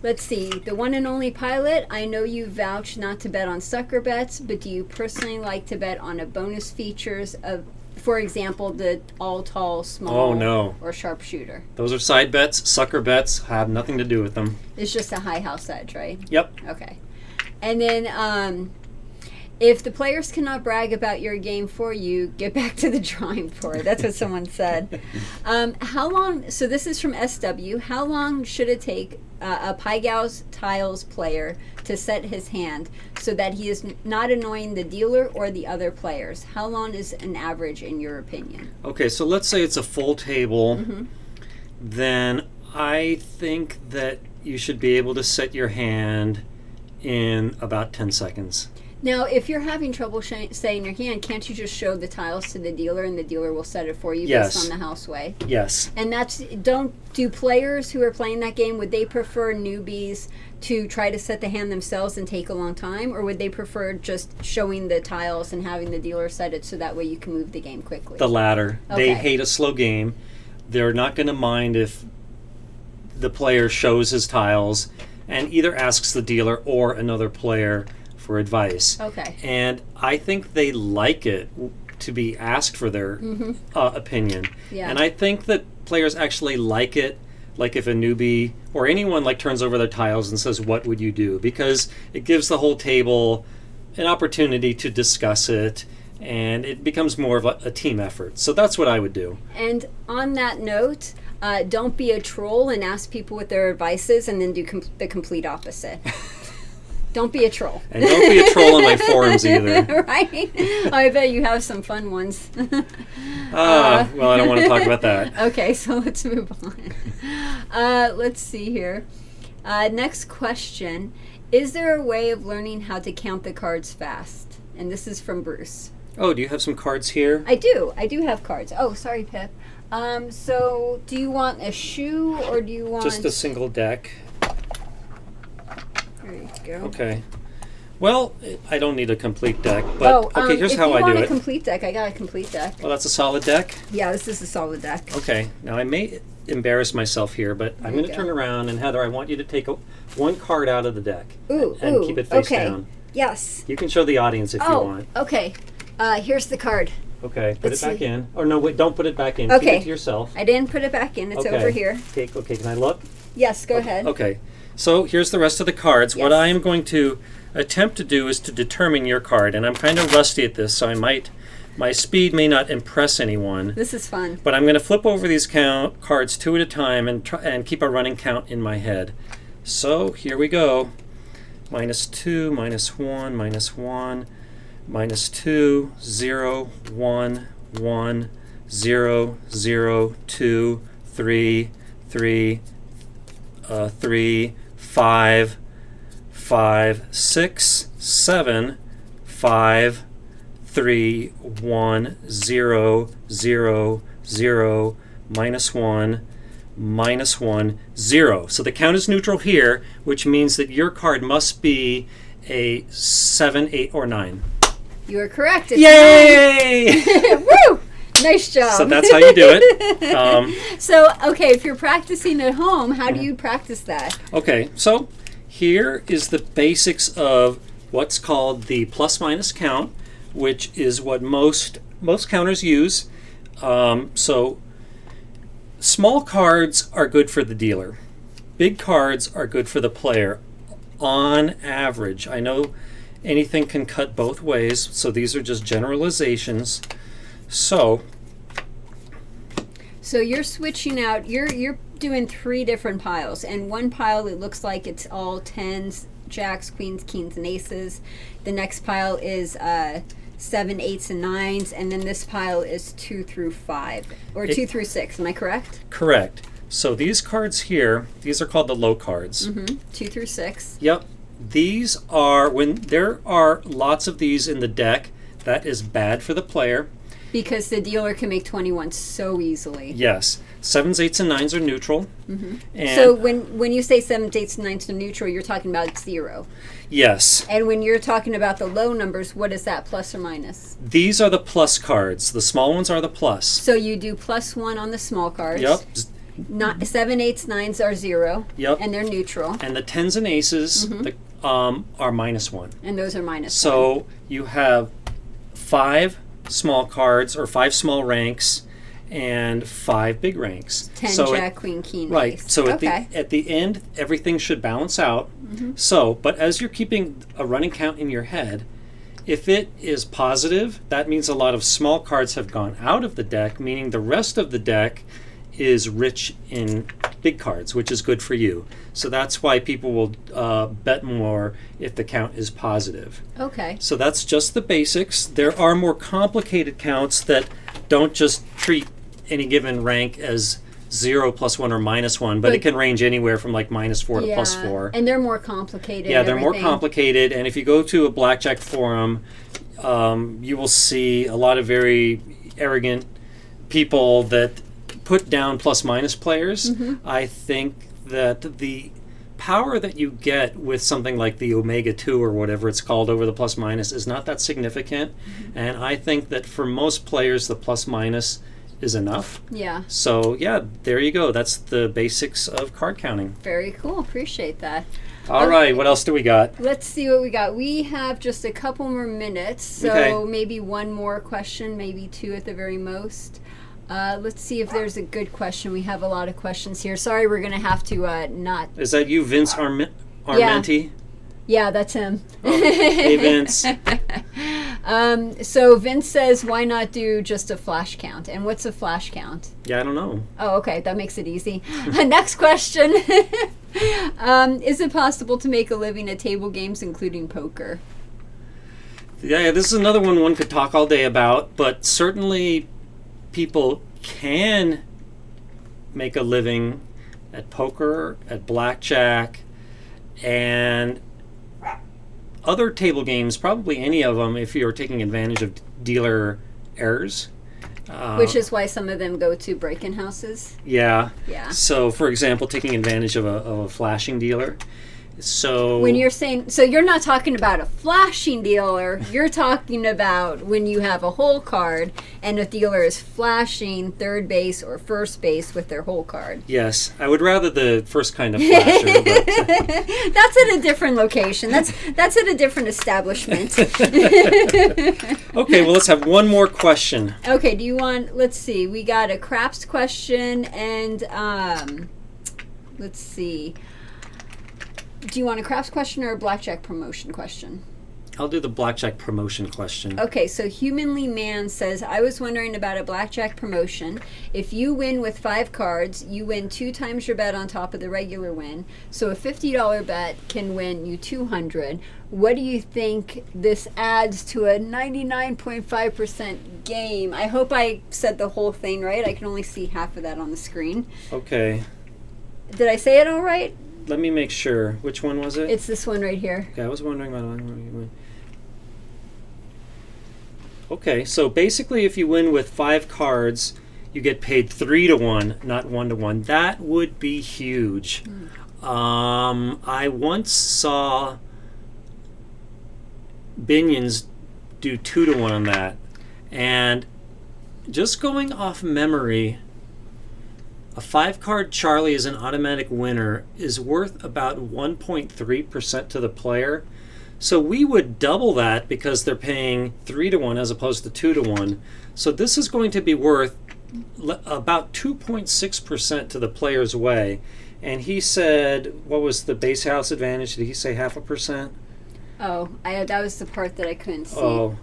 Let's see. The one and only pilot, I know you vouch not to bet on sucker bets, but do you personally like to bet on a bonus features of, for example, the all tall, small, or sharpshooter? Those are side bets. Sucker bets have nothing to do with them. It's just a high house edge, right? Yep. Okay. And then if the players cannot brag about your game for you, get back to the drawing board. That's what someone said. How long, so this is from SW, how long should it take a Pai Gow's tiles player to set his hand so that he is not annoying the dealer or the other players? How long is an average in your opinion? Okay, so let's say it's a full table. Then I think that you should be able to set your hand in about 10 seconds. Now, if you're having trouble setting your hand, can't you just show the tiles to the dealer and the dealer will set it for you based on the house way? Yes. And do players who are playing that game, would they prefer newbies to try to set the hand themselves and take a long time, or would they prefer just showing the tiles and having the dealer set it so that way you can move the game quickly? The latter. Okay. They hate a slow game. They're not going to mind if the player shows his tiles and either asks the dealer or another player for advice. Okay. And I think they like it to be asked for their opinion. Yeah. And I think that players actually like it, like if a newbie or anyone like turns over their tiles and says, what would you do? Because it gives the whole table an opportunity to discuss it, and it becomes more of a team effort. So that's what I would do. And on that note, don't be a troll and ask people what their advice is and then do the complete opposite. Don't be a troll. And don't be a troll on my forums either. Right? I bet you have some fun ones. Well, I don't want to talk about that. Okay, so let's move on. Let's see here. Next question. Is there a way of learning how to count the cards fast? And this is from Bruce. Oh, do you have some cards here? I do. I do have cards. Oh, sorry, Pip. So do you want a shoe or do you want... Just a single deck. There you go. Okay. Well, I don't need a complete deck, but okay, here's how I do it. If you want a complete deck, I got a complete deck. Well, that's a solid deck? Yeah, this is a solid deck. Okay. Now, I may embarrass myself here, but I'm going to turn around, and Heather, I want you to take one card out of the deck and keep it face down. Yes. You can show the audience if you want. Okay. Here's the card. Okay, put it back in. Or no, wait, don't put it back in. Okay. Keep it to yourself. I didn't put it back in. It's over here. Okay, can I look? Yes, go ahead. Okay. So here's the rest of the cards. Yes. What I am going to attempt to do is to determine your card, and I'm kind of rusty at this, so my speed may not impress anyone. This is fun. But I'm going to flip over these cards two at a time and keep a running count in my head. So here we go. -2, -1, -1, -2, 0, 1, 1, 0, 0, 2, 3, 3, 3, 5, 5, 6, 7, 5, 3, 1, 0, 0, 0, -1, -1, 0. So the count is neutral here, which means that your card must be a 7, 8, or 9. You are correct. It's Yay! 9. Woo! Nice job. So that's how you do it. So, okay, if you're practicing at home, how do you practice that? Okay, so here is the basics of what's called the plus-minus count, which is what most counters use. So small cards are good for the dealer. Big cards are good for the player on average. I know anything can cut both ways, so these are just generalizations. So you're switching out, you're doing 3 different piles, and one pile it looks like it's all 10s, jacks, queens, kings, and aces. The next pile is 7, 8s, and 9s, and then this pile is 2 through 5, or 2 through 6. Am I correct? Correct. So these cards here, these are called the low cards. 2 through 6. Yep. These are, when there are lots of these in the deck, that is bad for the player. Because the dealer can make 21 so easily. Yes. 7s, 8s, and 9s are neutral. And so when you say 7s, 8s, and 9s are neutral, you're talking about 0. Yes. And when you're talking about the low numbers, what is that, plus or minus? These are the plus cards. The small ones are the plus. So you do +1 on the small cards. Yep. Not 7, 8s, 9s are 0. Yep. And they're neutral. And the 10s and aces are -1. And those are -1. So you have 5 small cards or 5 small ranks and 5 big ranks. 10, so Jack, Queen, King, right. Ace. So at the end, everything should balance out. So, but as you're keeping a running count in your head, if it is positive, that means a lot of small cards have gone out of the deck, meaning the rest of the deck is rich in big cards, which is good for you. So that's why people will bet more if the count is positive. Okay. So that's just the basics. There are more complicated counts that don't just treat any given rank as 0, +1, or -1, but it can range anywhere from like -4 to +4. And they're more complicated. Yeah, they're more complicated. And if you go to a Blackjack forum, you will see a lot of very arrogant people that put down +- players. I think that the power that you get with something like the Omega 2 or whatever it's called over the + - is not that significant. And I think that for most players, the + - is enough. Yeah. So, yeah, there you go. That's the basics of card counting. Very cool. Appreciate that. All right. What else do we got? Let's see what we got. We have just a couple more minutes, so maybe one more question, maybe 2 at the very most. Let's see if there's a good question. We have a lot of questions here. Sorry, we're going to have to not... Is that you, Vince Armenti? Yeah, that's him. Oh, hey, Vince. So Vince says, why not do just a flash count? And what's a flash count? Yeah, I don't know. Oh, okay. That makes it easy. Next question. Is it possible to make a living at table games, including poker? Yeah, this is another one could talk all day about, but certainly people can make a living at poker, at blackjack, and other table games, probably any of them, if you're taking advantage of dealer errors. Which is why some of them go to break-in houses. Yeah. Yeah. So, for example, taking advantage of a flashing dealer. So when you're saying, so you're not talking about a flashing dealer, you're talking about when you have a hole card and a dealer is flashing third base or first base with their hole card. Yes, I would rather the first kind of flasher. But, that's at a different location. That's at a different establishment. Okay, well, let's have one more question. Okay, do you want, let's see, we got a craps question and let's see. Do you want a craps question or a blackjack promotion question? I'll do the blackjack promotion question. Okay, so Humanly Man says, I was wondering about a blackjack promotion. If you win with 5 cards, you win 2 times your bet on top of the regular win. So a $50 bet can win you $200. What do you think this adds to a 99.5% game? I hope I said the whole thing right. I can only see half of that on the screen. Okay. Did I say it all right? Let me make sure. Which one was it? It's this one right here. Okay, I was wondering about. Okay, so basically, if you win with 5 cards, you get paid 3 to 1, not 1 to 1. That would be huge. I once saw Binions do 2 to 1 on that, and just going off memory, a 5-card Charlie as an automatic winner is worth about 1.3% to the player. So we would double that because they're paying 3 to 1 as opposed to 2 to 1. So this is going to be worth about 2.6% to the player's way. And he said, what was the base house advantage? Did he say 0.5%? Oh, that was the part that I couldn't see. Well,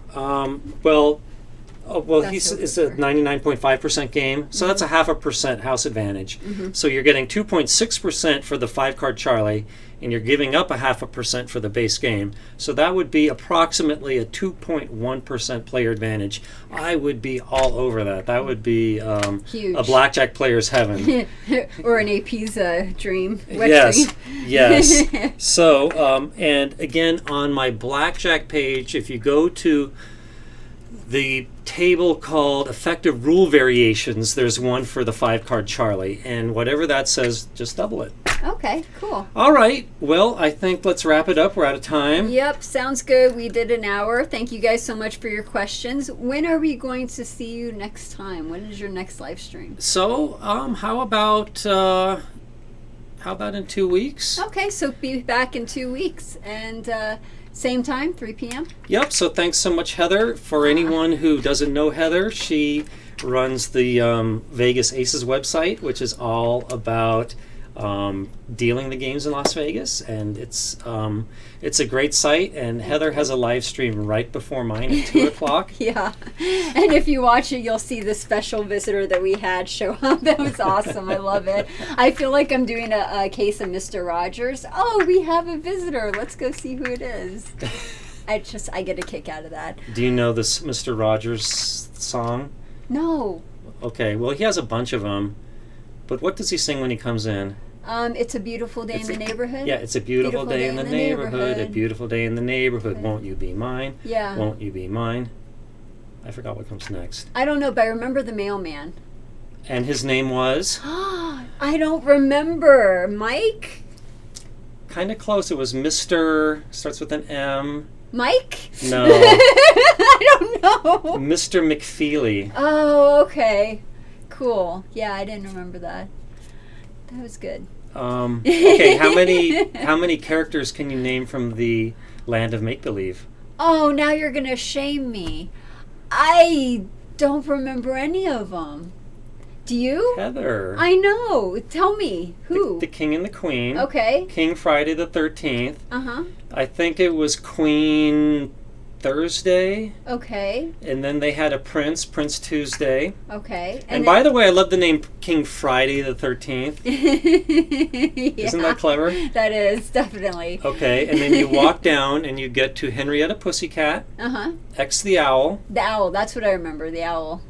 it's a 99.5% game, so that's a 0.5% house advantage. So you're getting 2.6% for the 5-card Charlie, and you're giving up a 0.5% for the base game. So that would be approximately a 2.1% player advantage. I would be all over that. That would be huge. A blackjack player's heaven. Or an AP's dream. Yes, yes. So, and again, on my blackjack page, if you go to the table called Effective Rule Variations, there's one for the 5-card Charlie, and whatever that says, just double it. Okay, cool. All right. Well, I think let's wrap it up. We're out of time. Yep, sounds good. We did an hour. Thank you guys so much for your questions. When are we going to see you next time? When is your next live stream? So, how about in 2 weeks? Okay, so be back in 2 weeks. And same time, 3 p.m.? Yep, so thanks so much, Heather. For anyone who doesn't know Heather, she runs the Vegas Aces website, which is all about dealing the games in Las Vegas, and it's a great site, and Heather has a live stream right before mine at 2 o'clock. Yeah, and if you watch it, you'll see the special visitor that we had show up. That was awesome. I love it. I feel like I'm doing a case of Mr. Rogers. Oh, we have a visitor. Let's go see who it is. I get a kick out of that. Do you know this Mr. Rogers song? No. Okay, well, he has a bunch of them, but what does he sing when he comes in? It's a beautiful day in the neighborhood. Yeah, it's a beautiful day in the neighborhood. A beautiful day in the neighborhood. Won't you be mine? Yeah. Won't you be mine? I forgot what comes next. I don't know, but I remember the mailman. And his name was? I don't remember. Mike? Kind of close. It was Mr. Starts with an M. Mike? No. I don't know. Mr. McFeely. Oh, okay. Cool. Yeah, I didn't remember that. That was good. Okay, how many characters can you name from the Land of Make-Believe? Oh, now you're going to shame me. I don't remember any of them. Do you? Heather. I know. Tell me. Who? The King and the Queen. Okay. King Friday the 13th. Uh-huh. I think it was Queen Thursday. Okay. And then they had a Prince Tuesday. Okay. And by the way, I love the name King Friday the 13th. Yeah, isn't that clever? That is, definitely. Okay, and then you walk down and you get to Henrietta Pussycat. Uh-huh. X the Owl. The Owl, that's what I remember, the Owl.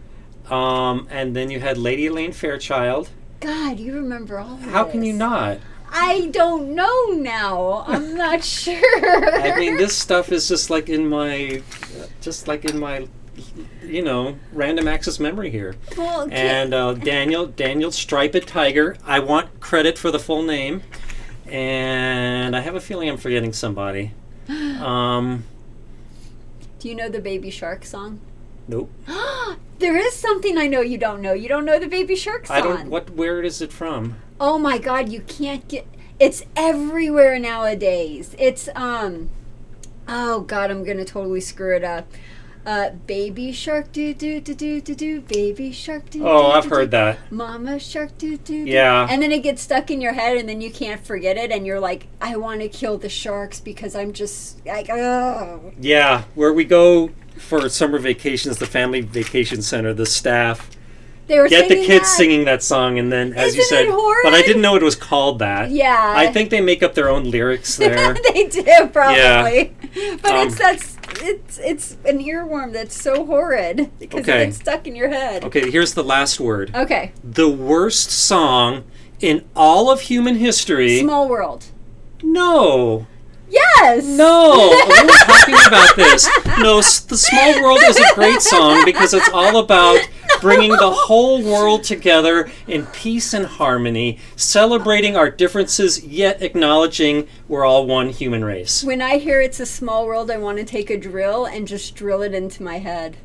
And then you had Lady Elaine Fairchild. God, you remember all of How this. can you not? I don't know now. I'm not sure. I mean, this stuff is just like in my, random access memory here. Well, and Daniel Striped Tiger. I want credit for the full name. And I have a feeling I'm forgetting somebody. Do you know the Baby Shark song? Nope. There is something I know you don't know. You don't know the Baby Shark song. I don't. Where is it from? Oh my God, you can't get. It's everywhere nowadays. It's oh God, I'm gonna totally screw it up. Baby shark do do do do do do. Baby shark do. Oh, I've heard that. Mama shark do do. Yeah. And then it gets stuck in your head, and then you can't forget it, and you're like, I want to kill the sharks because I'm just like, oh. Yeah, where we go for summer vacations, the family vacation center, the staff They were get the kids that. singing that song, and then, as you Isn't said, it horrid? but I didn't know it was called that. Yeah. I think they make up their own lyrics there. They do, probably. Yeah. But it's an earworm that's so horrid because it gets stuck in your head. Okay, here's the last word. Okay. The worst song in all of human history. Small World. No. Yes. No, we were talking about this. No, The Small World is a great song because it's all about bringing the whole world together in peace and harmony, celebrating our differences, yet acknowledging we're all one human race. When I hear It's a Small World, I want to take a drill and just drill it into my head.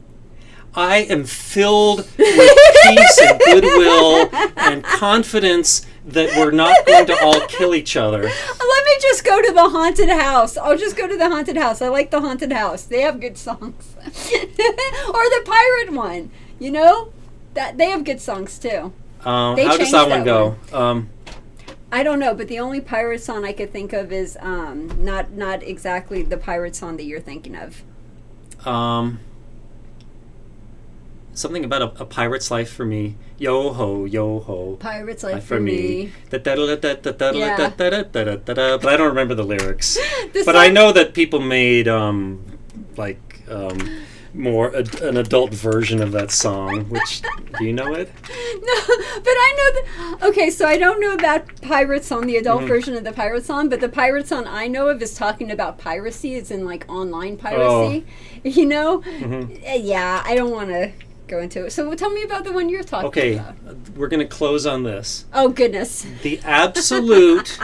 I am filled with peace and goodwill and confidence that we're not going to all kill each other. Let me just go to the haunted house. I'll just go to the haunted house. I like the haunted house. They have good songs. Or the pirate one. You know? That they have good songs too. How does that one go? I don't know, but the only pirate song I could think of is not exactly the pirate song that you're thinking of. Something about a pirate's life for me. Yo ho, yo ho. Pirate's life for me. But I don't remember the lyrics. But I know that people made more an adult version of that song. Which, do you know it? No, but I know that. Okay, so I don't know that pirate song, the adult version of the pirate song, but the pirate song I know of is talking about piracy. It's in like online piracy. You know? Yeah, I don't want to go into it. So tell me about the one you're talking about. Okay, we're going to close on this. Oh, goodness. The absolute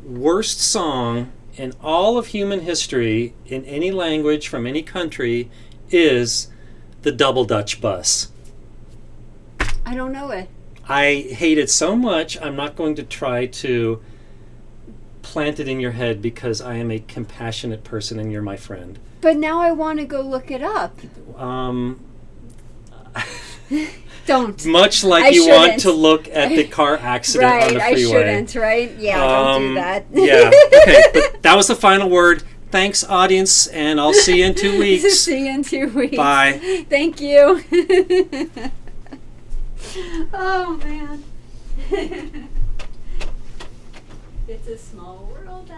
worst song in all of human history, in any language, from any country, is the Double Dutch Bus. I don't know it. I hate it so much, I'm not going to try to plant it in your head because I am a compassionate person and you're my friend. But now I want to go look it up. Don't. Much like you want to look at the car accident on the freeway. Right, I shouldn't, right? Yeah, don't do that. Yeah, okay, but that was the final word. Thanks, audience, and I'll see you in 2 weeks. See you in 2 weeks. Bye. Thank you. Oh, man. It's a small world out